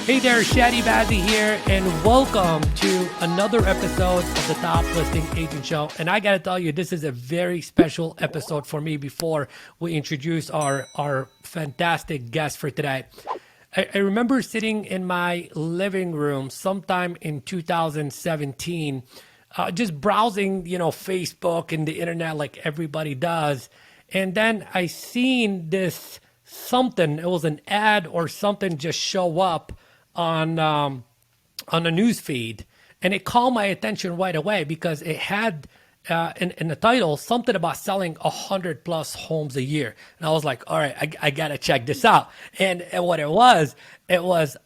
Hey there, Chadi Bazzi here, and welcome to another episode of the Top Listing Agent Show. And I gotta tell you, this is a very special episode for me before we introduce our fantastic guest for today. I remember sitting in my living room sometime in 2017, just browsing, Facebook and the internet like everybody does. And then I seen this something, it was an ad or something just show up on the news feed, and it caught my attention right away because it had in the title something about selling 100+ homes a year, and I was like, all right, I gotta check this out. And what it was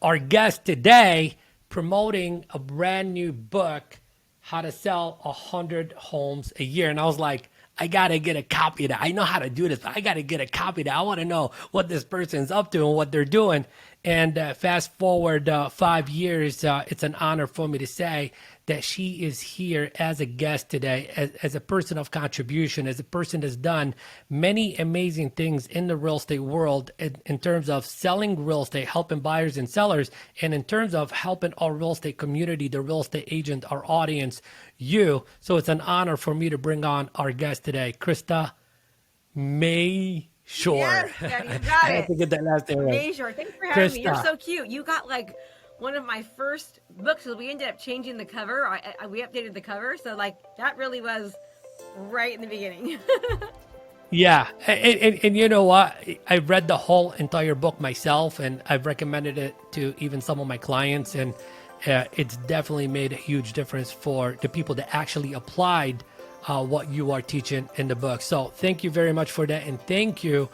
our guest today promoting a brand new book, how to sell 100 homes a year, and I was like, I gotta get a copy of that. I know how to do this, but I gotta get a copy of that. I want to know what this person's up to and what they're doing. And fast forward 5 years, it's an honor for me to say that she is here as a guest today, as a person of contribution, as a person that's done many amazing things in the real estate world in terms of selling real estate, helping buyers and sellers, and in terms of helping our real estate community, the real estate agent, our audience, you. So it's an honor for me to bring on our guest today, Krista Mashore. Yes, Daddy, you got I have it. to get that last name right. Mashore. Thanks for having me. You're Krista. so cute. You got like one of my first books. So we ended up changing the cover. We updated the cover. So like that really was right in the beginning. Yeah, and you know what? I read the whole entire book myself, and I've recommended it to even some of my clients, and it's definitely made a huge difference for the people that actually applied what you are teaching in the book. So thank you very much for that, and thank you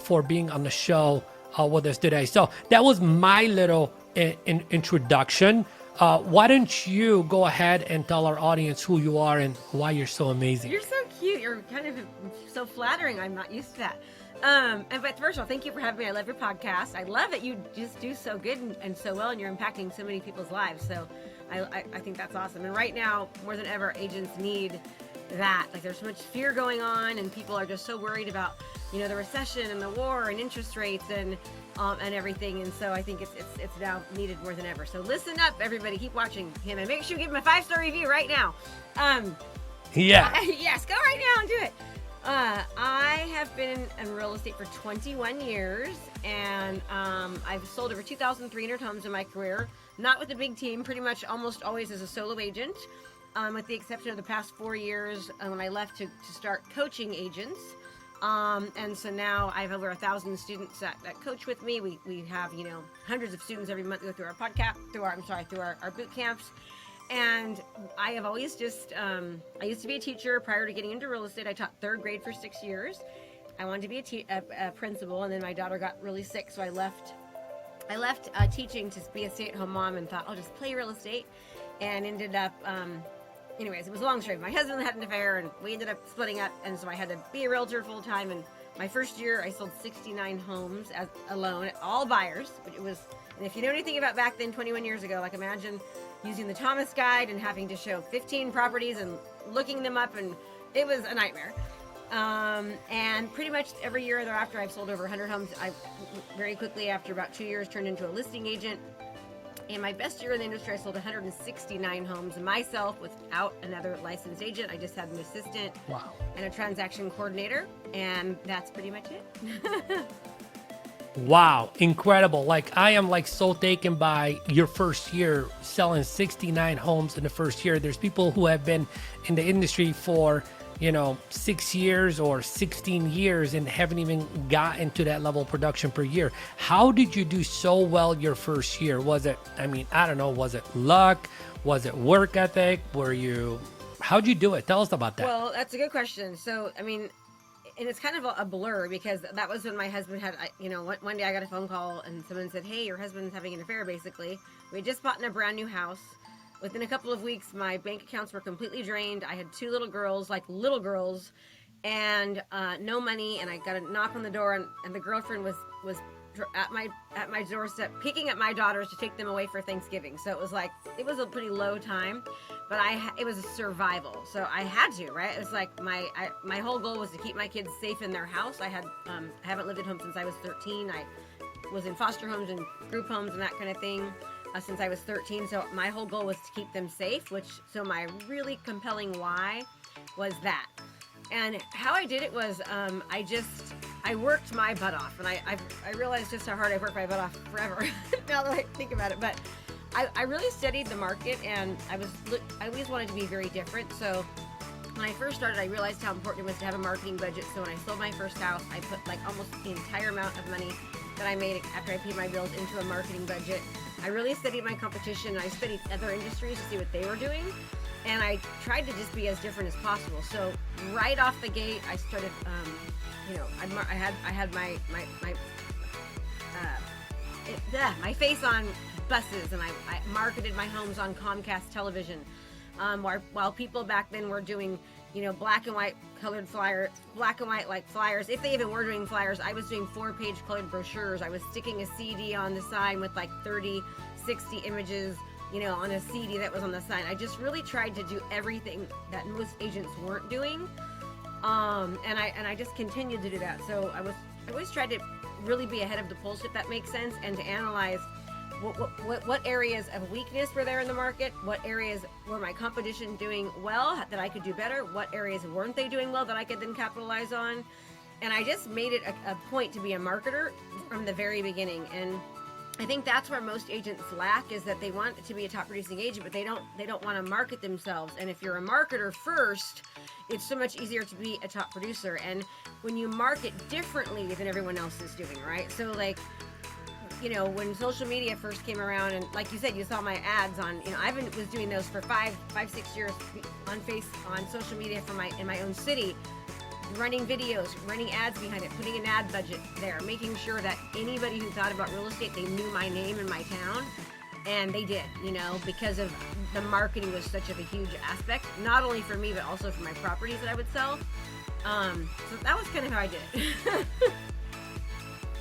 for being on the show with us today. So that was my little introduction. Why don't you go ahead and tell our audience who you are and why you're so amazing? You're so cute. You're kind of so flattering. I'm not used to that. But first of all, thank you for having me. I love your podcast. I love that you just do so good and so well, and you're impacting so many people's lives. So I think that's awesome. And right now, more than ever, agents need that. Like there's so much fear going on, and people are just so worried about, the recession and the war and interest rates and everything. And so I think it's now needed more than ever. So listen up, everybody. Keep watching him, and make sure you give him a 5-star review right now. Yeah. Yes, go right now and do it. I have been in real estate for 21 years, and I've sold over 2,300 homes in my career, not with a big team, pretty much almost always as a solo agent, with the exception of the past 4 years when I left to start coaching agents. And so now I have over 1,000 students that coach with me. We have, hundreds of students every month go through our podcast, through our boot camps. And I have always just, I used to be a teacher prior to getting into real estate. I taught 3rd grade for 6 years. I wanted to be a principal, and then my daughter got really sick, so I left teaching to be a stay-at-home mom and thought I'll just play real estate, and ended up, anyways, it was a long story. My husband had an affair, and we ended up splitting up, and so I had to be a realtor full-time. And my first year, I sold 69 homes alone, all buyers. It was, and if you know anything about back then, 21 years ago, like imagine using the Thomas Guide and having to show 15 properties and looking them up, and it was a nightmare. And pretty much every year thereafter, I've sold over 100 homes. I very quickly, after about 2 years, turned into a listing agent. In my best year in the industry, I sold 169 homes myself without another licensed agent. I just had an assistant and a transaction coordinator, and that's pretty much it. Wow, incredible. Like I am so taken by your first year selling 69 homes in the first year. There's people who have been in the industry for, 6 years or 16 years and haven't even gotten to that level of production per year. How did you do so well your first year? Was it, I don't know, was it luck? Was it work ethic? How'd you do it? Tell us about that. Well, that's a good question. So, and it's kind of a blur because that was when my husband had, one day I got a phone call and someone said, hey, your husband's having an affair, basically. We had just bought in a brand new house. Within a couple of weeks, my bank accounts were completely drained. I had 2 little girls, and no money. And I got a knock on the door, and the girlfriend was at my doorstep, picking up my daughters to take them away for Thanksgiving. So it was a pretty low time, but it was a survival. So I had to, right? It was like my whole goal was to keep my kids safe in their house. I haven't lived at home since I was 13. was in foster homes and group homes and that kind of thing since I was 13. So my whole goal was to keep them safe, so my really compelling why was that. And how I did it was I worked my butt off, and I realized just how hard I worked my butt off forever now that I think about it. But I really studied the market, and I always wanted to be very different. So when I first started, I realized how important it was to have a marketing budget. So when I sold my first house, I put like almost the entire amount of money that I made after I paid my bills into a marketing budget. I really studied my competition. I studied other industries to see what they were doing, and I tried to just be as different as possible. So right off the gate, I started, I had my face on buses, and I marketed my homes on Comcast television. While people back then were doing, black and white flyers. If they even were doing flyers, I was doing 4-page colored brochures. I was sticking a CD on the sign with like 30, 60 images, on a CD that was on the sign. I just really tried to do everything that most agents weren't doing. And I just continued to do that. So I always tried to really be ahead of the pulse, if that makes sense, and to analyze what areas of weakness were there in the market, what areas were my competition doing well that I could do better, what areas weren't they doing well that I could then capitalize on. And I just made it a point to be a marketer from the very beginning. And I think that's where most agents lack, is that they want to be a top producing agent, but they don't want to market themselves. And if you're a marketer first, it's so much easier to be a top producer. And when you market differently than everyone else is doing, right? So like, when social media first came around, and like you said, you saw my ads on, I was doing those for 5-6 years on social media in my own city, running videos, running ads behind it, putting an ad budget there, making sure that anybody who thought about real estate, they knew my name and my town. And they did, because of the marketing was such of a huge aspect, not only for me, but also for my properties that I would sell. So that was kind of how I did it.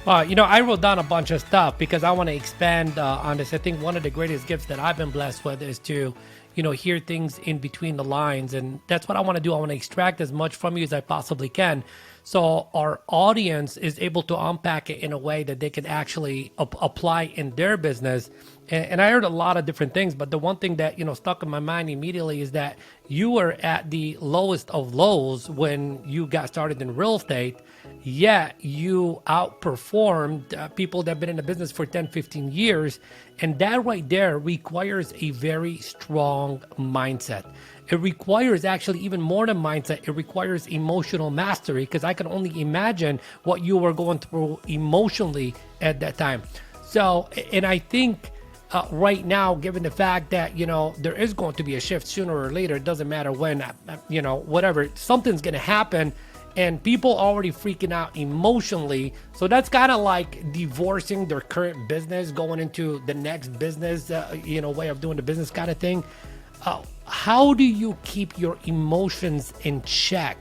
I wrote down a bunch of stuff because I want to expand on this. I think one of the greatest gifts that I've been blessed with is to, hear things in between the lines. And that's what I want to do. I want to extract as much from you as I possibly can, so our audience is able to unpack it in a way that they can actually apply in their business. And I heard a lot of different things, but the one thing that, stuck in my mind immediately is that you were at the lowest of lows when you got started in real estate, yet you outperformed people that have been in the business for 10, 15 years. And that right there requires a very strong mindset. It requires actually even more than mindset. It requires emotional mastery, because I can only imagine what you were going through emotionally at that time. So, and I think right now, given the fact that, there is going to be a shift sooner or later, it doesn't matter when, whatever, something's going to happen, and people already freaking out emotionally. So that's kind of like divorcing their current business, going into the next business, way of doing the business kind of thing. How do you keep your emotions in check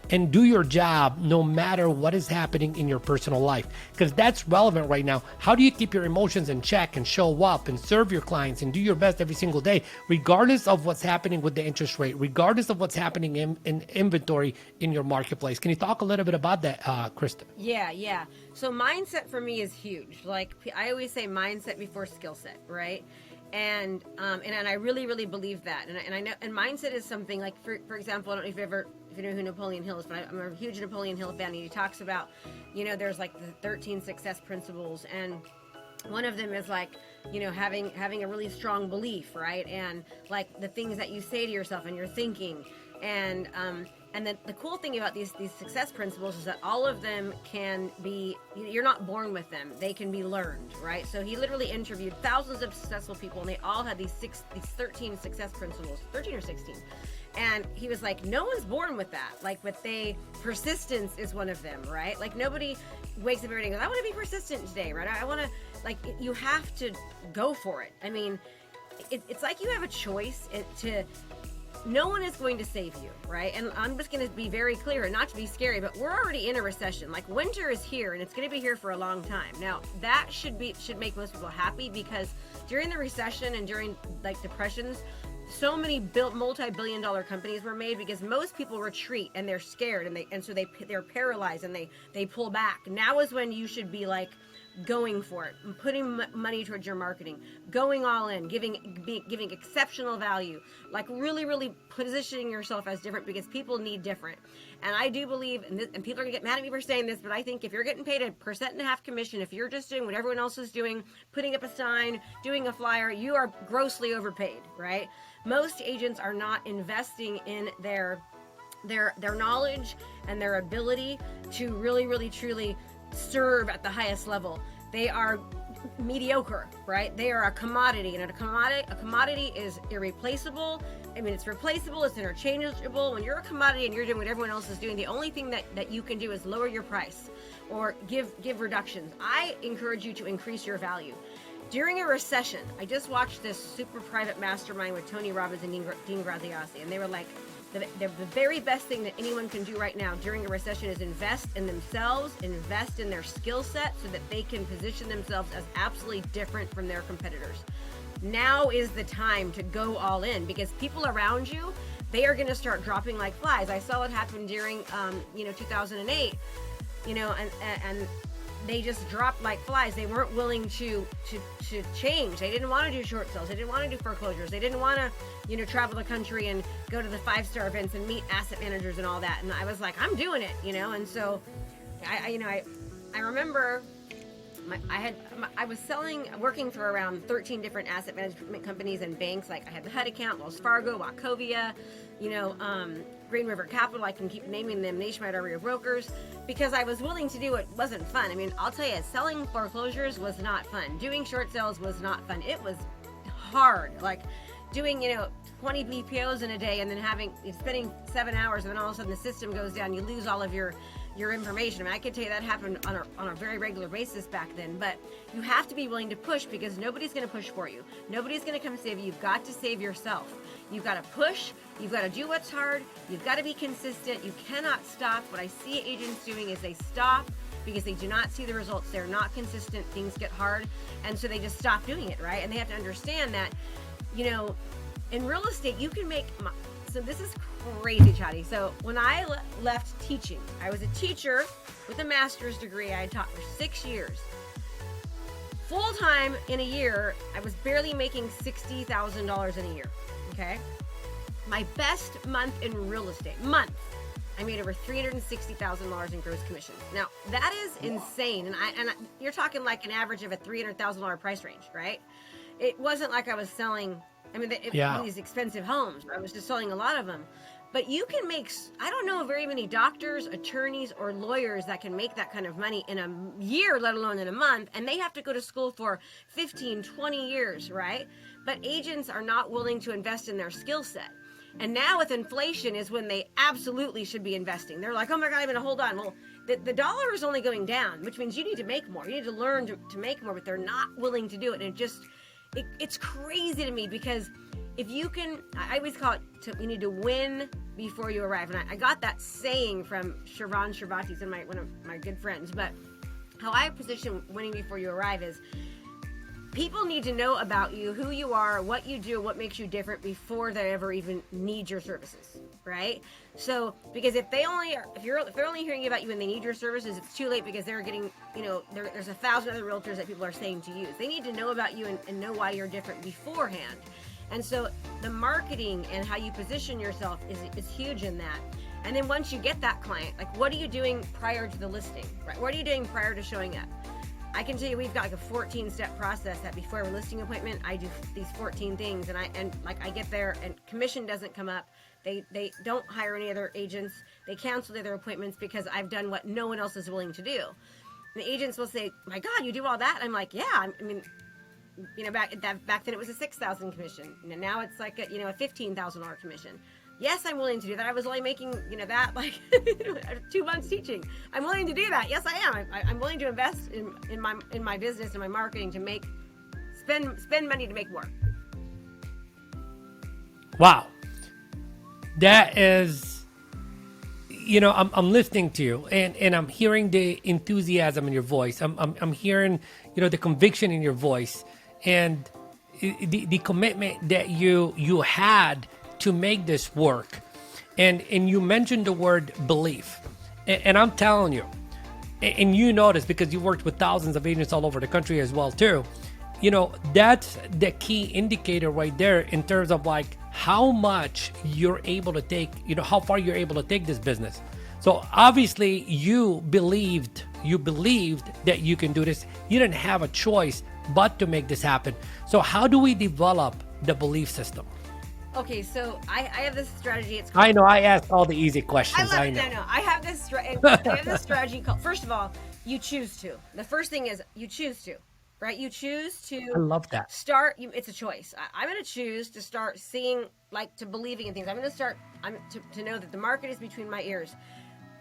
and do your job no matter what is happening in your personal life? Because that's relevant right now. How do you keep your emotions in check and show up and serve your clients and do your best every single day, regardless of what's happening with the interest rate, regardless of what's happening in inventory in your marketplace? Can you talk a little bit about that, Krista? Yeah. So mindset for me is huge. Like I always say, mindset before skill set, right? And I really, really believe that. And I know, and mindset is something like, for example, I don't know if you know who Napoleon Hill is, but I'm a huge Napoleon Hill fan. And he talks about, there's like the 13 success principles, and one of them is like, having a really strong belief, right? And like the things that you say to yourself and you're thinking, and then the cool thing about these success principles is that all of them can be, you're not born with them. They can be learned, right? So he literally interviewed thousands of successful people, and they all had these 13 success principles, 13 or 16. And he was like, no one's born with that. Like, but persistence is one of them, right? Like nobody wakes up every day and goes, I want to be persistent today, right? I want to, like, you have to go for it. I mean, it's like you have a choice no one is going to save you, right? And I'm just going to be very clear, and not to be scary, but we're already in a recession. Like winter is here, and it's going to be here for a long time. Now, that should make most people happy, because during the recession and during like depressions, so many multi-billion-dollar companies were made because most people retreat and they're scared, and so they're paralyzed and they pull back. Now is when you should be like going for it, putting money towards your marketing, going all in, giving exceptional value, like really positioning yourself as different, because people need different. And I do believe, and people are gonna get mad at me for saying this, but I think if you're getting paid 1.5% commission, if you're just doing what everyone else is doing, putting up a sign, doing a flyer, you are grossly overpaid, right? Most agents are not investing in their knowledge and their ability to really truly serve at the highest level. They are mediocre, right? They are a commodity, and a commodity is irreplaceable. I mean, it's replaceable, it's interchangeable. When you're a commodity and you're doing what everyone else is doing, the only thing that you can do is lower your price or give reductions. I encourage you to increase your value. During a recession, I just watched this super private mastermind with Tony Robbins and Dean Graziosi, and they were like, the very best thing that anyone can do right now during a recession is invest in themselves, invest in their skill set so that they can position themselves as absolutely different from their competitors. Now is the time to go all in, because people around you, they are going to start dropping like flies. I saw it happen during 2008, and they just dropped like flies. They weren't willing to change. They didn't want to do short sales. They didn't want to do foreclosures. They didn't want to, travel the country and go to the 5-star events and meet asset managers and all that. And I was like, I'm doing it, And so I remember I was working for around 13 different asset management companies and banks. Like I had the HUD account, Wells Fargo, Wachovia, Green River Capital. I can keep naming them, Nationwide Army of Brokers, because I was willing to do what wasn't fun. I mean, I'll tell you, selling foreclosures was not fun. Doing short sales was not fun. It was hard. Like doing, 20 BPOs in a day and then spending 7 hours, and then all of a sudden the system goes down. You lose all of your information. I mean, I could tell you that happened on a very regular basis back then, but you have to be willing to push, because nobody's going to push for you. Nobody's going to come save you. You've got to save yourself. You've got to push. You've got to do what's hard. You've got to be consistent. You cannot stop. What I see agents doing is they stop because they do not see the results. They're not consistent. Things get hard. And so they just stop doing it, right? And they have to understand that, in real estate, you can make, so this is crazy, Chadi. So when I left teaching, I was a teacher with a master's degree. I had taught for 6 years. Full time in a year, I was barely making $60,000 in a year. Okay. My best month in real estate, I made over $360,000 in gross commissions. Now that is insane. And you're talking like an average of a $300,000 price range, right? It wasn't like I was selling, these expensive homes. I was just selling a lot of them. But you can make, I don't know very many doctors, attorneys, or lawyers that can make that kind of money in a year, let alone in a month. And they have to go to school for 15, 20 years, right? But agents are not willing to invest in their skill set. And now with inflation is when they absolutely should be investing. They're like, oh my God, I'm going to hold on. Well, the dollar is only going down, which means you need to make more. You need to learn to make more, but they're not willing to do it. And it's crazy to me, because if you can, I always call it, you need to win before you arrive. And I got that saying from Shirvan Shrivati, one of my good friends. But how I position winning before you arrive is, people need to know about you, who you are, what you do, what makes you different before they ever even need your services, right? So, because if they're only hearing about you when they need your services, it's too late, because they're getting, there's 1,000 other realtors that people are saying to use. They need to know about you and know why you're different beforehand. And so the marketing and how you position yourself is huge in that. And then once you get that client, like, what are you doing prior to the listing, right? What are you doing prior to showing up? I can tell you, we've got like a 14-step process that before a listing appointment, I do these 14 things, and I get there and commission doesn't come up. They don't hire any other agents. They cancel their appointments because I've done what no one else is willing to do. And the agents will say, my God, you do all that? I'm like, yeah. Back then it was a $6,000 commission. Now it's like a $15,000 commission. Yes, I'm willing to do that. I was only making, that like 2 months teaching. I'm willing to do that. Yes, I am. I'm willing to invest in my business and my marketing to spend money to make more. Wow. That is, I'm listening to you and I'm hearing the enthusiasm in your voice. I'm hearing, the conviction in your voice and the commitment that you had to make this work. And you mentioned the word belief. And I'm telling you, and you notice because you worked with thousands of agents all over the country as well too, you know, that's the key indicator right there in terms of like how much you're able to take, you know, how far you're able to take this business. So obviously you believed that you can do this. You didn't have a choice but to make this happen. So how do we develop the belief system? Okay, so I have this strategy. It's I know I asked all the easy questions. I I love know. it. No, I have this. I have this strategy called. First of all, you choose to. The first thing is you choose to, right? You choose to. I love that. Start. It's a choice. I'm going to choose to start seeing, like, to believing in things. I'm going to start. To know that the market is between my ears.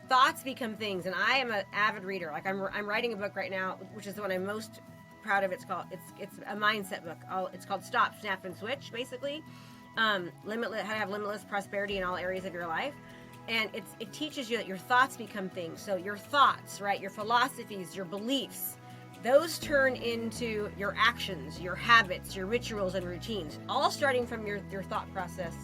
Thoughts become things, and I am an avid reader. Like I'm writing a book right now, which is the one I'm most proud of. It's a mindset book. It's called Stop, Snap, and Switch. Basically, limitless, how to have limitless prosperity in all areas of your life. And it teaches you that your thoughts become things. So your thoughts, right, your philosophies, your beliefs, those turn into your actions, your habits, your rituals and routines, all starting from your thought process,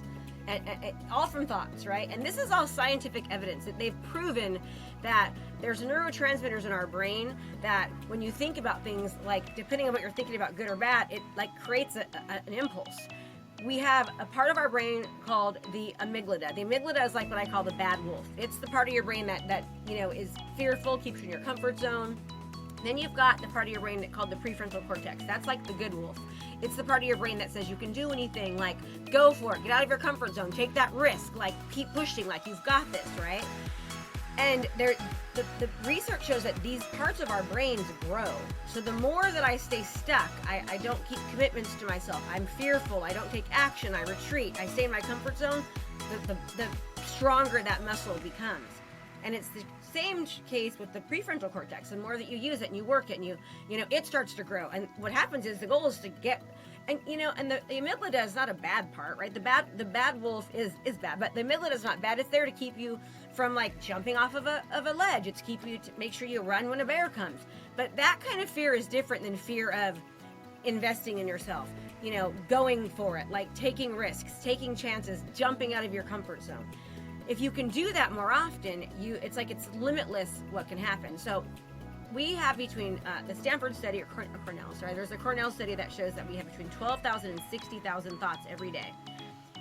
and all from thoughts, right? And this is all scientific evidence that they've proven that there's neurotransmitters in our brain that when you think about things, like depending on what you're thinking about, good or bad, it like creates an impulse. We have a part of our brain called the amygdala. The amygdala is like what I call the bad wolf. It's the part of your brain that you know is fearful, keeps you in your comfort zone. Then you've got the part of your brain called the prefrontal cortex. That's like the good wolf. It's the part of your brain that says you can do anything, like go for it, get out of your comfort zone, take that risk, like keep pushing, like you've got this, right? And the research shows that these parts of our brains grow. So the more that I stay stuck, I don't keep commitments to myself, I'm fearful, I don't take action, I retreat, I stay in my comfort zone, the stronger that muscle becomes. And it's the same case with the prefrontal cortex. The more that you use it and you work it and you know, it starts to grow. And what happens is the goal is to get, and you know, and the amygdala is not a bad part, right? The bad wolf is bad, but the amygdala is not bad. It's there to keep you from like jumping off of a ledge. It's keep you to make sure you run when a bear comes. But that kind of fear is different than fear of investing in yourself, you know, going for it, like taking risks, taking chances, jumping out of your comfort zone. If you can do that more often, it's like it's limitless what can happen. So we have between the Stanford study, or Cornell, sorry, there's a Cornell study that shows that we have between 12,000 and 60,000 thoughts every day.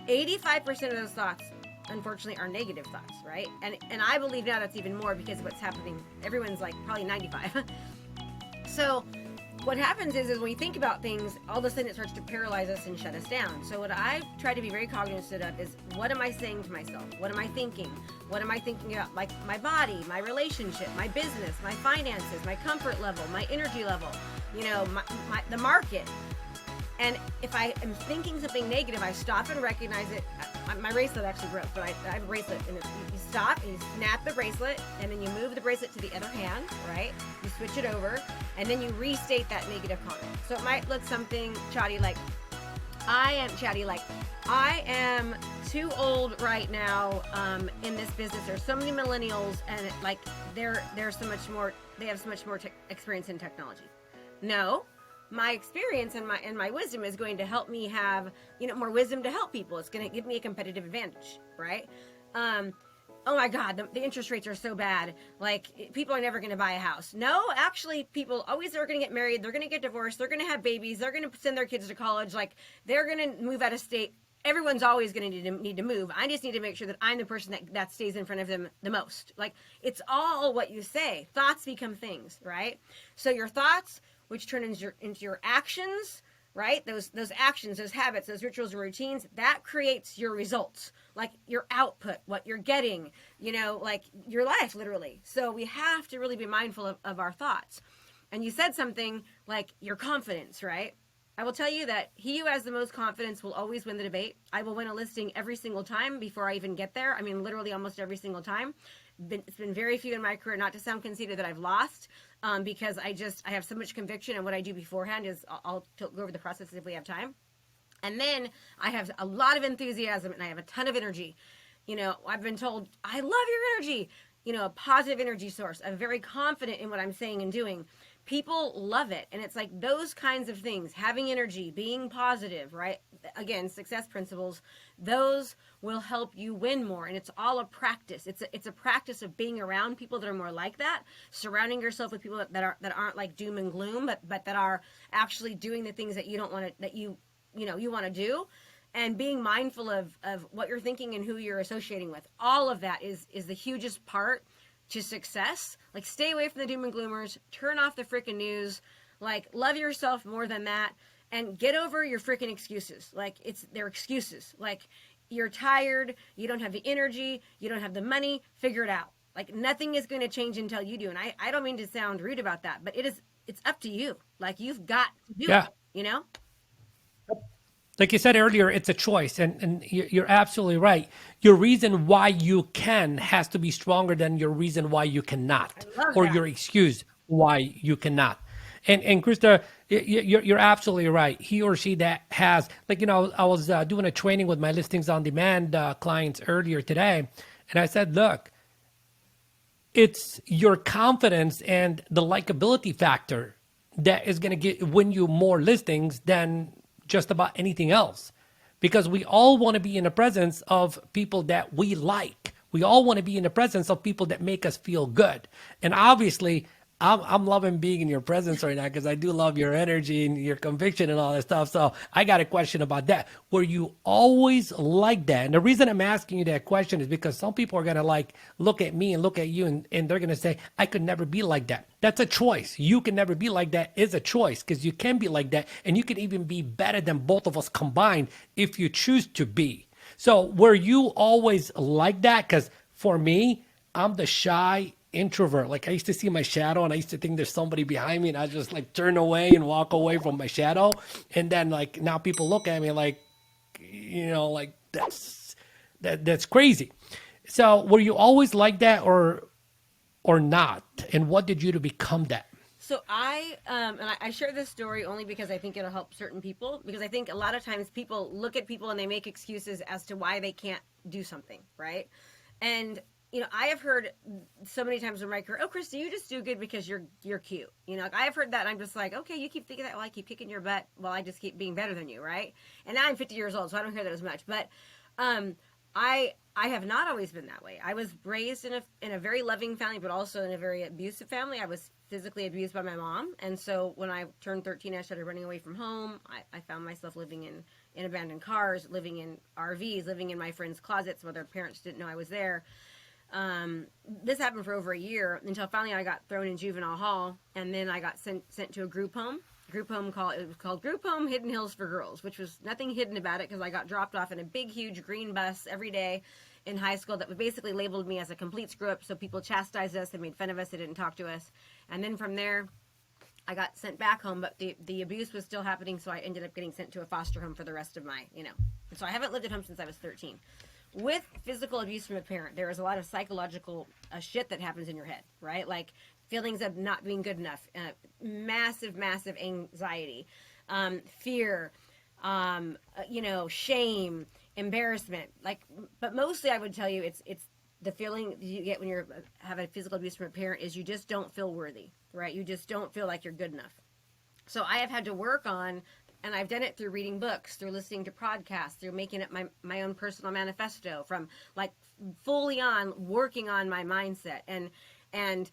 85% of those thoughts, unfortunately, are negative thoughts, right? And I believe now that's even more because of what's happening. Everyone's like probably 95. So what happens is when we think about things, all of a sudden it starts to paralyze us and shut us down. So what I try to be very cognizant of is, what am I saying to myself? What am I thinking? What am I thinking about? Like my body, my relationship, my business, my finances, my comfort level, my energy level, you know, the market. And if I am thinking something negative, I stop and recognize it. My bracelet actually broke, but I have a bracelet, and you stop and you snap the bracelet, and then you move the bracelet to the other hand, right? You switch it over, and then you restate that negative comment. So it might look something, Chadi, like, I am too old right now in this business. There's so many millennials, and they're so much more. They have so much more experience in technology. No. My experience and my wisdom is going to help me have, you know, more wisdom to help people. It's going to give me a competitive advantage, right? Oh my God, the interest rates are so bad. Like, people are never going to buy a house. No, actually, people always are going to get married. They're going to get divorced. They're going to have babies. They're going to send their kids to college. Like, they're going to move out of state. Everyone's always going to need to move. I just need to make sure that I'm the person that stays in front of them the most. Like, it's all what you say. Thoughts become things, right? So your thoughts, which turn into your actions, right? Those actions, those habits, those rituals and routines, that creates your results, like your output, what you're getting, you know, like your life, literally. So we have to really be mindful of our thoughts. And you said something like your confidence, right? I will tell you that he who has the most confidence will always win the debate. I will win a listing every single time before I even get there. I mean, literally almost every single time. It's been very few in my career, not to sound conceited, that I've lost, because I have so much conviction, and what I do beforehand is I'll go over the process if we have time. And then I have a lot of enthusiasm and I have a ton of energy. You know, I've been told, I love your energy, you know, a positive energy source. I'm very confident in what I'm saying and doing People love it. And it's like those kinds of things, having energy, being positive, right? Again, success principles, those will help you win more. And it's all a practice. It's a practice of being around people that are more like that, surrounding yourself with people that aren't like doom and gloom, but that are actually doing the things that you don't want to, that you want to do, and being mindful of what you're thinking and who you're associating with. All of that is the hugest part to success. Like, stay away from the doom and gloomers, turn off the freaking news, like, love yourself more than that, and get over your freaking excuses. Like, they're excuses. Like, you're tired, you don't have the energy, you don't have the money, figure it out. Like, nothing is going to change until you do. And I don't mean to sound rude about that, but it's up to you. Like, you've got to do it, Like you said earlier, it's a choice, and you're absolutely right. Your reason why you can has to be stronger than your reason why you cannot, or your excuse why you cannot. And Krista, you're absolutely right. He or she that has, like, I was doing a training with my listings on demand clients earlier today, and I said, look, it's your confidence and the likability factor that is going to win you more listings than just about anything else, because we all want to be in the presence of people that we like. We all want to be in the presence of people that make us feel good. And obviously, I'm loving being in your presence right now because I do love your energy and your conviction and all that stuff. So I got a question about that. Were you always like that? And the reason I'm asking you that question is because some people are going to like look at me and look at you and they're going to say, I could never be like that. That's a choice. You can never be like that is a choice, because you can be like that, and you can even be better than both of us combined if you choose to be. So were you always like that? Because for me, I'm the shy introvert. Like, I used to see my shadow and I used to think there's somebody behind me, and I just like turn away and walk away from my shadow. And then like now people look at me like, like that's crazy. So were you always like that or not? And what did you do to become that? So I share this story only because I think it'll help certain people, because I think a lot of times people look at people and they make excuses as to why they can't do something, right? And I have heard so many times in my career, oh, Krista, you just do good because you're cute. Like, I have heard that, and I'm just like, okay, you keep thinking that while I keep kicking your butt while I just keep being better than you, right? And now I'm 50 years old, so I don't hear that as much. But I have not always been that way. I was raised in a very loving family, but also in a very abusive family. I was physically abused by my mom, and so when I turned 13, I started running away from home. I found myself living in abandoned cars, living in RVs, living in my friends' closets where their parents didn't know I was there. This happened for over a year until finally I got thrown in juvenile hall, and then I got sent to a group home. It was called Group Home Hidden Hills for Girls, which was nothing hidden about it, because I got dropped off in a big, huge green bus every day in high school that basically labeled me as a complete screw up. So people chastised us, they made fun of us, they didn't talk to us. And then from there, I got sent back home, but the abuse was still happening, so I ended up getting sent to a foster home for the rest of my, And so I haven't lived at home since I was 13. With physical abuse from a parent, there is a lot of psychological shit that happens in your head, right? Like feelings of not being good enough, massive anxiety, fear, shame, embarrassment. But mostly I would tell you it's the feeling you get when you have a physical abuse from a parent is you just don't feel worthy, right? You just don't feel like you're good enough. So I have had to work on, and I've done it through reading books, through listening to podcasts, through making it my own personal manifesto, from like fully on working on my mindset and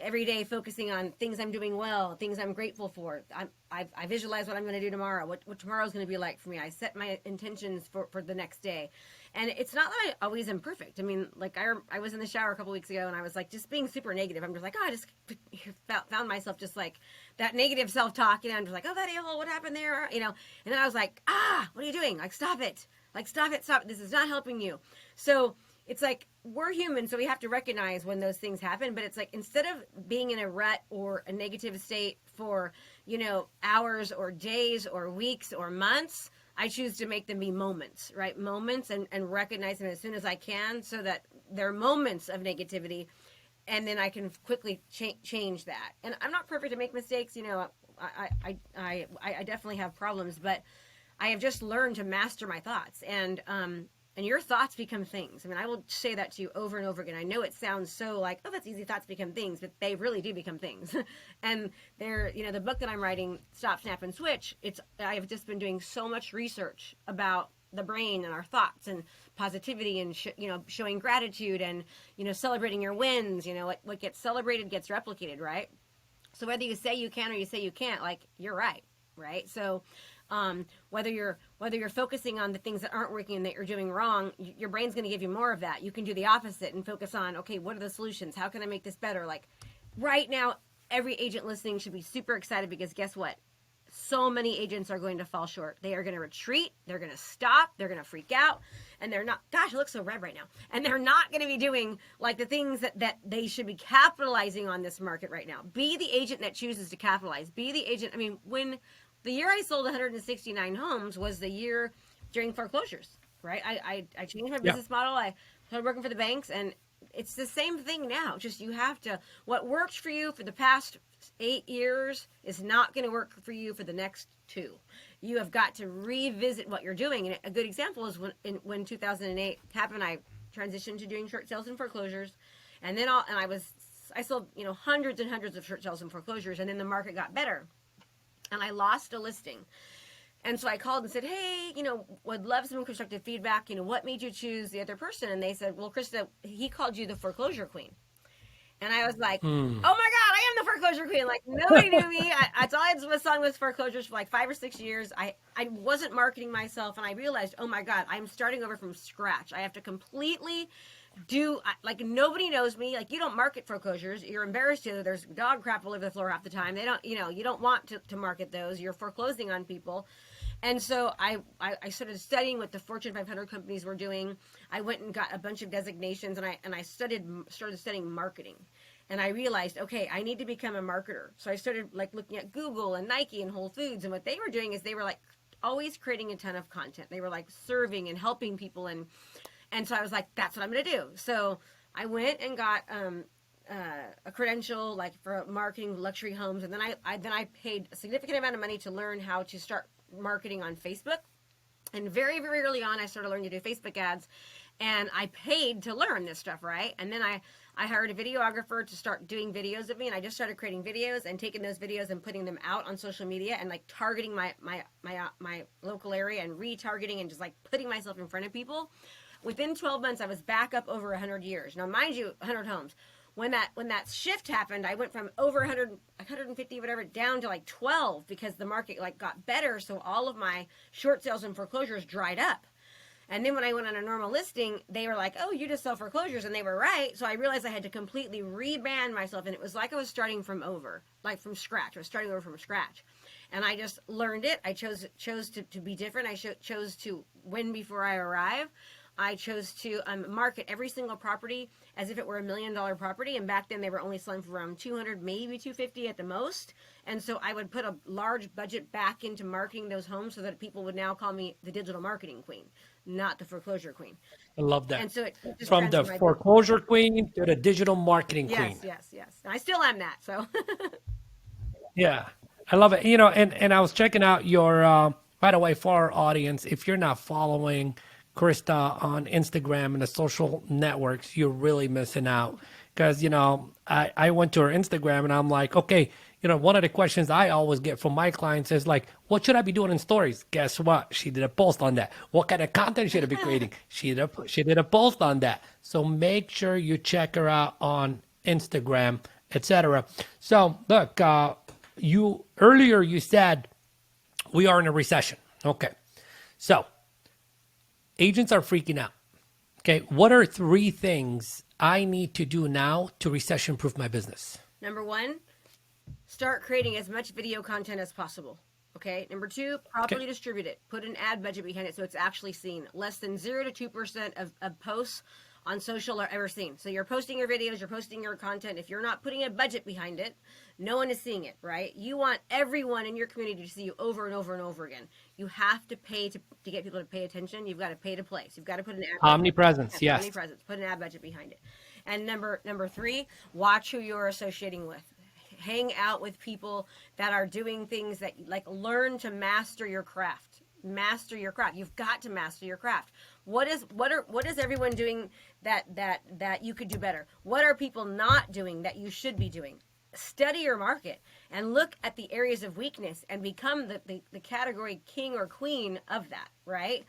every day focusing on things I'm doing well, things I'm grateful for. I visualize what I'm going to do tomorrow, what tomorrow's going to be like for me. I set my intentions for the next day. And it's not that I always am perfect. I mean, like I was in the shower a couple weeks ago and I was like just being super negative. I'm just like, I just found myself just like that negative self-talk. I'm just like, oh, that a-hole, what happened there? And then I was like, what are you doing? Like, stop it. Stop it. This is not helping you. So it's like, we're human, so we have to recognize when those things happen. But it's like, instead of being in a rut or a negative state for, hours or days or weeks or months, I choose to make them be moments, right? Moments, and recognize them as soon as I can, so that they're moments of negativity, and then I can quickly change that. And I'm not perfect, to make mistakes. I definitely have problems, but I have just learned to master my thoughts. And and your thoughts become things. I mean, I will say that to you over and over again. I know it sounds so like, oh, that's easy. Thoughts become things, but they really do become things. And they're, you know, the book that I'm writing, Stop, Snap, and Switch, I've just been doing so much research about the brain and our thoughts and positivity and, you know, showing gratitude and, you know, celebrating your wins. You know, what gets celebrated gets replicated, right? So whether you say you can or you say you can't, like, you're right, right? So whether you're focusing on the things that aren't working and that you're doing wrong, your brain's going to give you more of that. You can do the opposite and focus on, okay, what are the solutions? How can I make this better? Like right now, every agent listening should be super excited, because guess what? So many agents are going to fall short. They are going to retreat. They're going to stop. They're going to freak out. And they're not, gosh, it looks so red right now. And they're not going to be doing like the things that they should be capitalizing on this market right now. Be the agent that chooses to capitalize. Be the agent. I mean, when the year I sold 169 homes was the year during foreclosures, right? I changed my business model. I started working for the banks, and it's the same thing now. Just you have to, what worked for you for the past 8 years is not going to work for you for the next 2. You have got to revisit what you're doing. And a good example is when 2008 happened, I transitioned to doing short sales and foreclosures. And then I sold, you know, hundreds and hundreds of short sales and foreclosures. And then the market got better, and I lost a listing. And so I called and said, hey, you know, would love some constructive feedback. You know, what made you choose the other person? And they said, well, Krista, he called you the foreclosure queen. And I was like, oh my God, I am the foreclosure queen. Like, nobody knew me. That's all I was selling was foreclosures for like 5 or 6 years. I wasn't marketing myself. And I realized, oh my God, I'm starting over from scratch. I have to completely like, nobody knows me. Like, you don't market foreclosures. You're embarrassed to. There's dog crap all over the floor half the time. They don't, you know, you don't want to market those. You're foreclosing on people. And so I started studying what the Fortune 500 companies were doing. I went and got a bunch of designations, and I started studying marketing. And I realized, okay, I need to become a marketer. So I started like looking at Google and Nike and Whole Foods, and what they were doing is they were like always creating a ton of content. They were like serving and helping people, and so I was like, that's what I'm going to do. So I went and got a credential like for marketing luxury homes, and then I paid a significant amount of money to learn how to start marketing on Facebook. And very, very early on, I started learning to do Facebook ads, and I paid to learn this stuff, right? And then I hired a videographer to start doing videos of me, and I just started creating videos and taking those videos and putting them out on social media and like targeting my local area and retargeting and just like putting myself in front of people. Within 12 months, I was back up over 100 years. Now, mind you, 100 homes. When that shift happened, I went from over 100, 150, whatever, down to like 12 because the market like got better. So all of my short sales and foreclosures dried up. And then when I went on a normal listing, they were like, oh, you just sell foreclosures. And they were right. So I realized I had to completely rebrand myself. And it was like I was starting from scratch. I was starting over from scratch. And I just learned it. I chose to be different. I chose to win before I arrive. I chose to market every single property as if it were $1 million property. And back then they were only selling for around 200, maybe 250 at the most. And so I would put a large budget back into marketing those homes so that people would now call me the digital marketing queen, not the foreclosure queen. I love that. And so it just from the foreclosure queen to the digital marketing queen. Yes. And I still am that. So yeah, I love it. You know, and I was checking out your, by the way, for our audience, if you're not following Krista on Instagram and the social networks, you're really missing out. Because, you know, I went to her Instagram and I'm like, okay, you know, one of the questions I always get from my clients is like, what should I be doing in stories? Guess what? She did a post on that. What kind of content should I be creating? She did a post on that. So make sure you check her out on Instagram, etc. So look, earlier you said we are in a recession. Okay. So agents are freaking out. Okay. What are 3 things I need to do now to recession-proof my business? Number 1, start creating as much video content as possible. Okay. Number 2, properly distribute it. Put an ad budget behind it so it's actually seen. Less than 0 to 2% of posts on social are ever seen. So you're posting your videos, you're posting your content. If you're not putting a budget behind it, no one is seeing it, right? You want everyone in your community to see you over and over and over again. You have to pay to get people to pay attention. You've got to pay to play. So you've got to put an ad omnipresence, yes. Omnipresence. Put an ad budget behind it. And number 3, watch who you're associating with. Hang out with people that are doing things that like learn to master your craft. master your craft. You've got to master your craft. What is everyone doing that you could do better? What are people not doing that you should be doing? Study your market and look at the areas of weakness and become the category king or queen of that, right?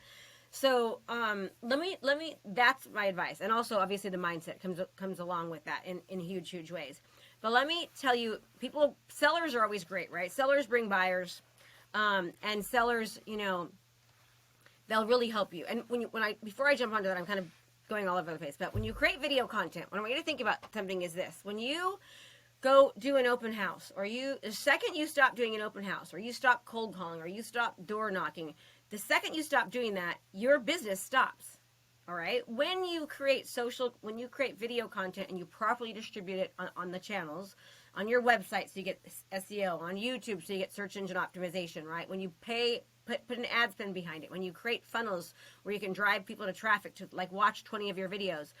So let me that's my advice. And also obviously the mindset comes along with that in huge ways. But let me tell you, sellers are always great, right? Sellers bring buyers, and sellers, they'll really help you. And before I jump onto that, I'm kind of going all over the place. But when you create video content, what I want you to think about something is this: when you go do an open house, or the second you stop doing an open house, or you stop cold calling, or you stop door knocking, the second you stop doing that, your business stops. All right. When you create video content and you properly distribute it on the channels, on your website, so you get SEO, on YouTube, so you get search engine optimization, right? When you put an ad spend behind it, when you create funnels where you can drive people to traffic to watch 20 of your videos,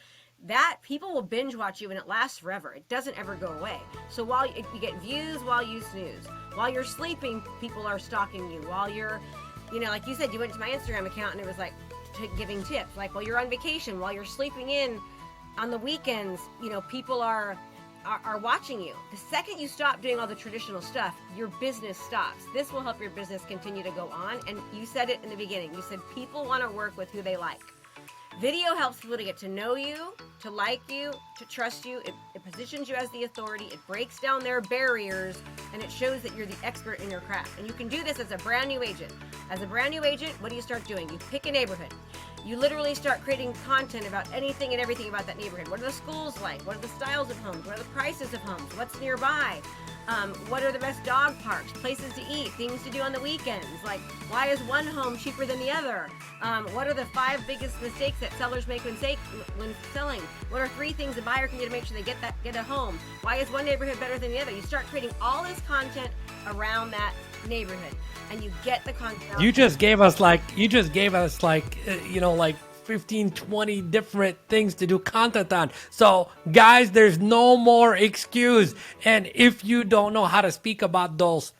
that people will binge watch you and it lasts forever. It doesn't ever go away. So while you get views, while you snooze, while you're sleeping, people are stalking you. While you're, like you said, you went to my Instagram account and it was like giving tips. Like while you're on vacation, while you're sleeping in on the weekends, people are watching you. The second you stop doing all the traditional stuff, your business stops. This will help your business continue to go on. And you said it in the beginning. You said people want to work with who they like. Video helps people to get to know you, to like you, to trust you. It positions you as the authority. It breaks down their barriers, and it shows that you're the expert in your craft. And you can do this as a brand new agent. As a brand new agent, what do you start doing? You pick a neighborhood. You literally start creating content about anything and everything about that neighborhood. What are the schools like? What are the styles of homes? What are the prices of homes? What's nearby? What are the best dog parks, places to eat, things to do on the weekends? Like, why is one home cheaper than the other? What are the 5 biggest mistakes that sellers make when selling? What are 3 things a buyer can do to make sure they get a home? Why is one neighborhood better than the other? You start creating all this content around that neighborhood, and you get the content. You just gave us 15, 20 different things to do content on. So guys, there's no more excuse. And if you don't know how to speak about those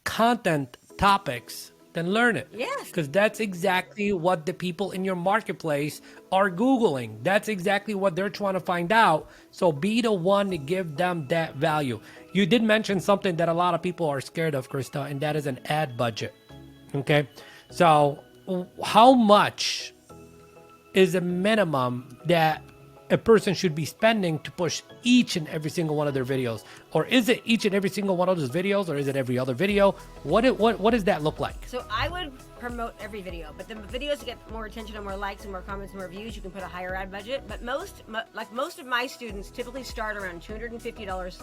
content topics, then learn it. Yes. Because that's exactly what the people in your marketplace are Googling. That's exactly what they're trying to find out. So be the one to give them that value. You did mention something that a lot of people are scared of, Krista, and that is an ad budget. Okay. So how much is a minimum that a person should be spending to push each and every single one of their videos? Or is it each and every single one of those videos, or is it every other video? What does that look like? So I would promote every video, but the videos get more attention and more likes and more comments and more views, you can put a higher ad budget. But most of my students typically start around $250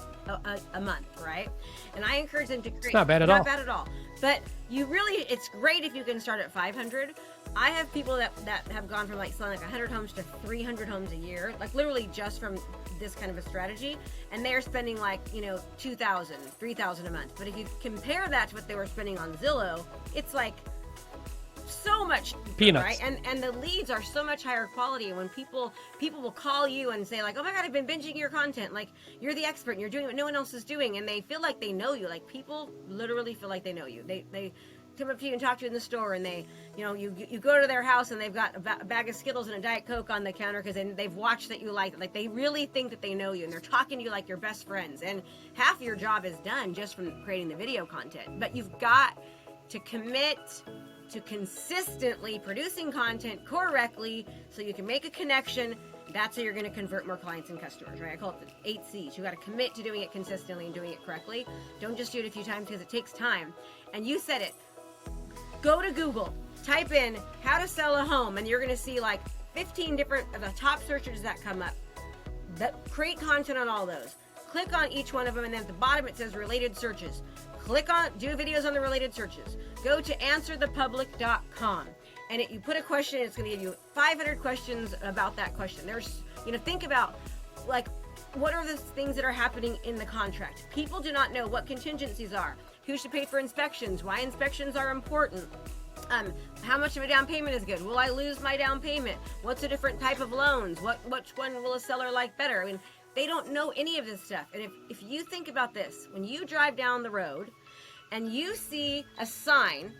a month, right? And I encourage them to create. It's not bad at all. Not bad at all. But it's great if you can start at 500. I have people that have gone from selling 100 homes to 300 homes a year, literally just from this kind of a strategy, and they're spending $2,000, $3,000 a month. But if you compare that to what they were spending on Zillow, it's so much peanuts, right? And the leads are so much higher quality. And when people will call you and say oh my God, I've been binging your content, you're the expert and you're doing what no one else is doing, and they feel like they know you. People literally feel like they know you. They come up to you and talk to you in the store, and they, you go to their house and they've got a bag of Skittles and a Diet Coke on the counter because they've watched that you like it. They really think that they know you, and they're talking to you like your best friends. And half your job is done just from creating the video content. But you've got to commit to consistently producing content correctly so you can make a connection. That's how you're going to convert more clients and customers, right? I call it the 8 C's. You got to commit to doing it consistently and doing it correctly. Don't just do it a few times because it takes time. And you said it. Go to Google, type in how to sell a home, and you're going to see 15 different of the top searches that come up. Create content on all those. Click on each one of them, and then at the bottom it says related searches. Do videos on the related searches. Go to answerthepublic.com, and you put a question, it's going to give you 500 questions about that question. There's, think about what are the things that are happening in the contract. People do not know what contingencies are. Who should pay for inspections? Why inspections are important? How much of a down payment is good? Will I lose my down payment? What's a different type of loans? Which one will a seller like better? I mean, they don't know any of this stuff. And if you think about this, when you drive down the road and you see a sign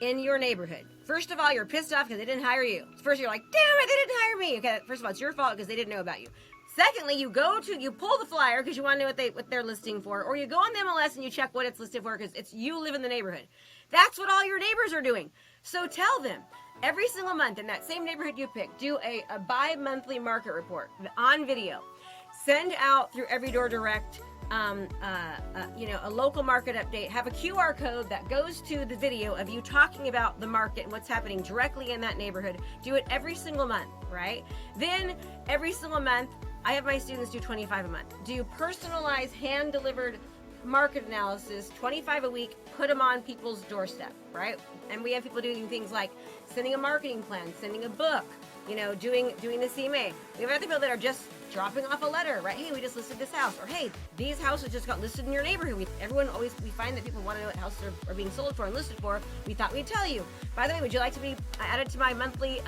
in your neighborhood. First of all, you're pissed off because they didn't hire you. First, you're like, damn it, they didn't hire me. Okay, first of all, it's your fault because they didn't know about you. Secondly, you pull the flyer because you want to know what they're listing for, or you go on the MLS and you check what it's listed for because it's you live in the neighborhood. That's what all your neighbors are doing. So tell them every single month in that same neighborhood you pick, do a bi-monthly market report on video. Send out through Every Door Direct, a local market update. Have a QR code that goes to the video of you talking about the market and what's happening directly in that neighborhood. Do it every single month, right? Then every single month, I have my students do 25 a month. Do personalized, hand-delivered market analysis, 25 a week, put them on people's doorstep, right? And we have people doing things like sending a marketing plan, sending a book, doing the CMA. We have other people that are just dropping off a letter, right? Hey, we just listed this house, or hey, these houses just got listed in your neighborhood. We find that people want to know what houses are being sold for and listed for. We thought we'd tell you. By the way, would you like to be added to my monthly,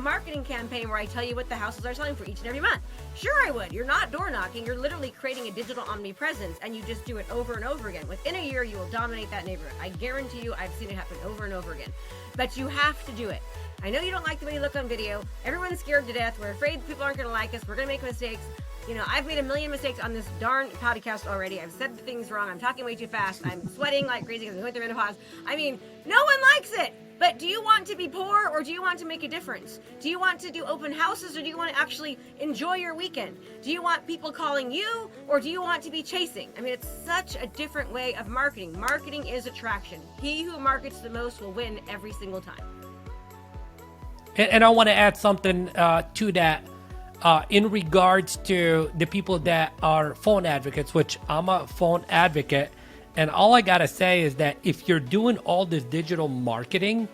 marketing campaign where I tell you what the houses are selling for each and every month? Sure, I would. You're not door knocking. You're literally creating a digital omnipresence, and you just do it over and over again. Within a year, you will dominate that neighborhood. I guarantee you. I've seen it happen over and over again. But you have to do it. I know you don't like the way you look on video. Everyone's scared to death. We're afraid people aren't going to like us. We're going to make mistakes. I've made a million mistakes on this darn podcast already. I've said things wrong. I'm talking way too fast. I'm sweating like crazy because I'm going through menopause. I mean, no one likes it. But do you want to be poor, or do you want to make a difference? Do you want to do open houses, or do you want to actually enjoy your weekend? Do you want people calling you, or do you want to be chasing? I mean, it's such a different way of marketing. Marketing is attraction. He who markets the most will win every single time. And I want to add something to that in regards to the people that are phone advocates, which I'm a phone advocate. And all I got to say is that if you're doing all this digital marketing,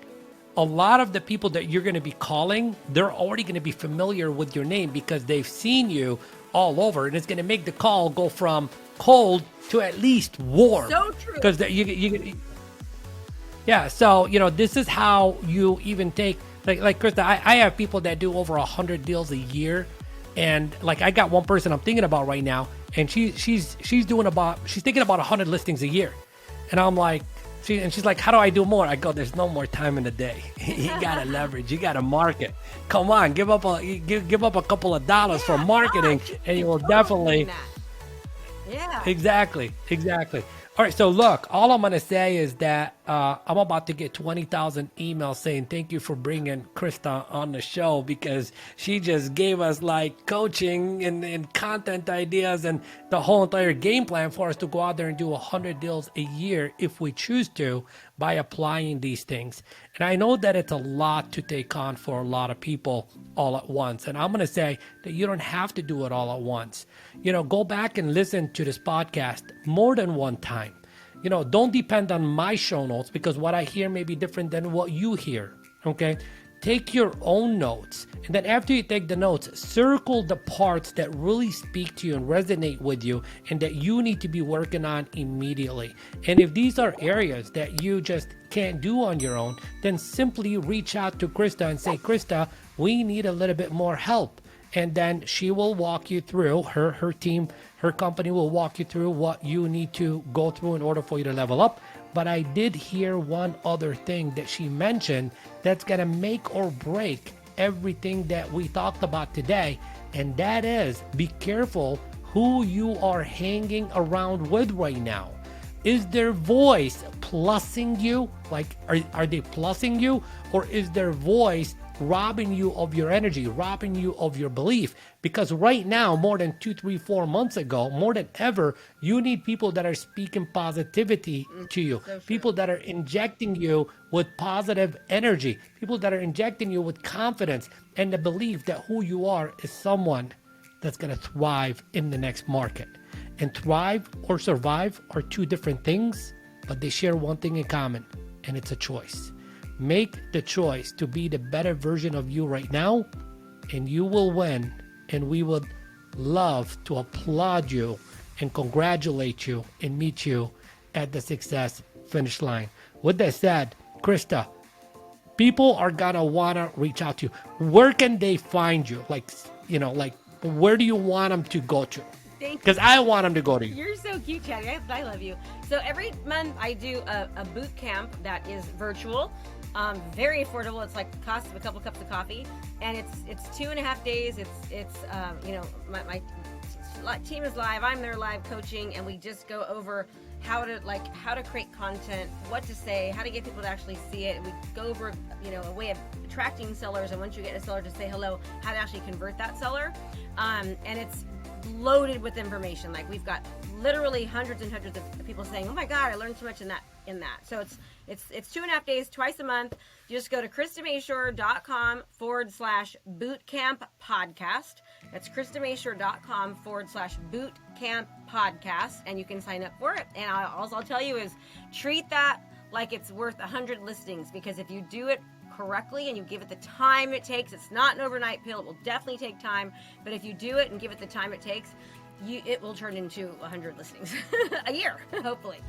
a lot of the people that you're going to be calling, they're already going to be familiar with your name because they've seen you all over. And it's going to make the call go from cold to at least warm. So true. Because so, this is how you even take... Like Krista, I have people that do over 100 deals a year, and like I got one person I'm thinking about right now, and she's thinking about 100 listings a year, and I'm like, she's like, how do I do more? I go, there's no more time in the day. You gotta leverage, you gotta market. Come on, give up a couple of dollars for marketing, and you will definitely. Yeah. Exactly. All right, so look, all I'm going to say is that I'm about to get 20,000 emails saying thank you for bringing Krista on the show, because she just gave us like coaching and content ideas and the whole entire game plan for us to go out there and do 100 deals a year if we choose to, by applying these things. And I know that it's a lot to take on for a lot of people all at once. And I'm going to say that you don't have to do it all at once. Go back and listen to this podcast more than one time. Don't depend on my show notes, because what I hear may be different than what you hear. Okay. Take your own notes. And then after you take the notes, circle the parts that really speak to you and resonate with you and that you need to be working on immediately. And if these are areas that you just can't do on your own, then simply reach out to Krista and say, Krista, we need a little bit more help. And then she will walk you through, her team, her company will walk you through what you need to go through in order for you to level up. But I did hear one other thing that she mentioned that's going to make or break everything that we talked about today. And that is, be careful who you are hanging around with right now. Is their voice plussing you? Like, are they plussing you? Or is their voice robbing you of your energy, robbing you of your belief? Because right now, more than 2, 3, 4 months ago, more than ever, you need people that are speaking positivity to you, people that are injecting you with positive energy, people that are injecting you with confidence and the belief that who you are is someone that's going to thrive in the next market. And thrive or survive are two different things, but they share one thing in common, and it's a choice. Make the choice to be the better version of you right now, and you will win. And we would love to applaud you and congratulate you and meet you at the success finish line. With that said, Krista, people are gonna wanna reach out to you. Where can they find you? Like, where do you want them to go to? Thank you. Because I want them to go to you. You're so cute, Chadi. I love you. So every month I do a boot camp that is virtual, very affordable. It's like the cost of a couple cups of coffee, and it's 2.5 days. It's my team is live. I'm there live coaching, and we just go over how to create content, what to say, how to get people to actually see it. And we go over a way of attracting sellers, and once you get a seller to say hello, how to actually convert that seller. And it's loaded with information. Like, we've got literally hundreds and hundreds of people saying, "Oh my God, I learned so much in that." So it's 2.5 days, twice a month. You just go to KristaMashore.com/bootcamp-podcast. That's KristaMashore.com/bootcamp-podcast, and you can sign up for it. And I'll tell you is treat that like it's worth 100 listings, because if you do it correctly and you give it the time it takes, it's not an overnight pill. It will definitely take time, but if you do it and give it the time it takes, it will turn into 100 listings a year, hopefully.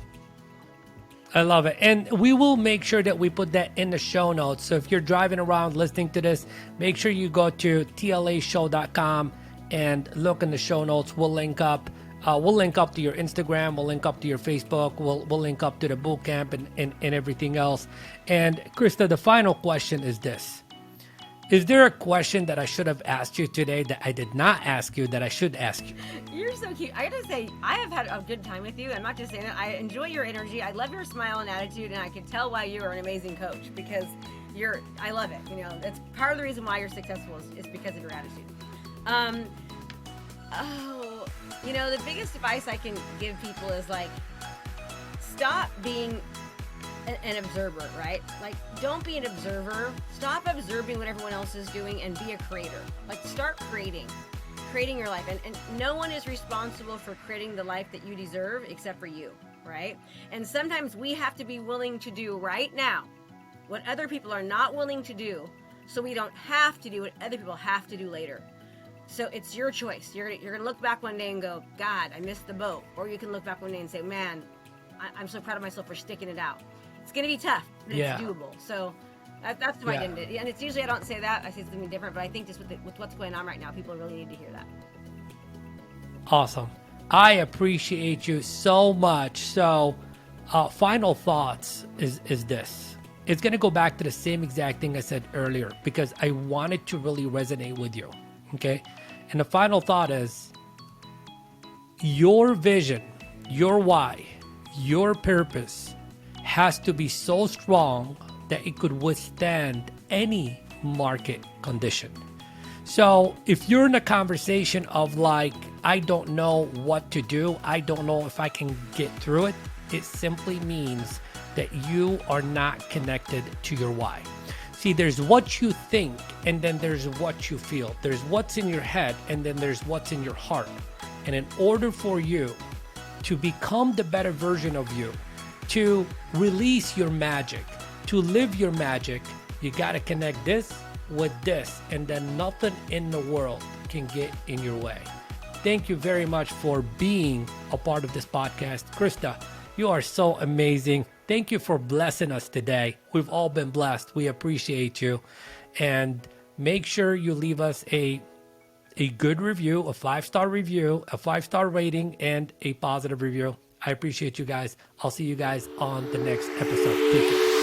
I love it. And we will make sure that we put that in the show notes. So if you're driving around listening to this, make sure you go to tlashow.com and look in the show notes. We'll link up to your Instagram. We'll link up to your Facebook. We'll link up to the bootcamp and everything else. And Krista, the final question is this. Is there a question that I should have asked you today that I did not ask you that I should ask you? You're so cute. I gotta say, I have had a good time with you. I'm not just saying it. I enjoy your energy. I love your smile and attitude, and I can tell why you are an amazing coach, because I love it. It's part of the reason why you're successful is because of your attitude. The biggest advice I can give people is stop being an observer, right? Don't be an observer. Stop observing what everyone else is doing and be a creator. Start creating your life. And no one is responsible for creating the life that you deserve except for you, right? And sometimes we have to be willing to do right now what other people are not willing to do, so we don't have to do what other people have to do later. So it's your choice. You're gonna look back one day and go, "God, I missed the boat." Or you can look back one day and say, "Man, I'm so proud of myself for sticking it out." It's going to be tough, but it's doable. So that's why I didn't do it. And it's usually I don't say that. I say something different, but I think just with what's going on right now, people really need to hear that. Awesome. I appreciate you so much. So final thoughts is this. It's going to go back to the same exact thing I said earlier, because I wanted to really resonate with you. Okay. And the final thought is your vision, your why, your purpose has to be so strong that it could withstand any market condition. So if you're in a conversation of I don't know what to do, I don't know if I can get through it, it simply means that you are not connected to your why. See, there's what you think, and then there's what you feel. There's what's in your head, and then there's what's in your heart. And in order for you to become the better version of you, to release your magic, to live your magic, you got to connect this with this, and then nothing in the world can get in your way. Thank you very much for being a part of this podcast. Krista, you are so amazing. Thank you for blessing us today. We've all been blessed. We appreciate you. And make sure you leave us a good review, a 5-star review, a 5-star rating, and a positive review. I appreciate you guys. I'll see you guys on the next episode. Take care.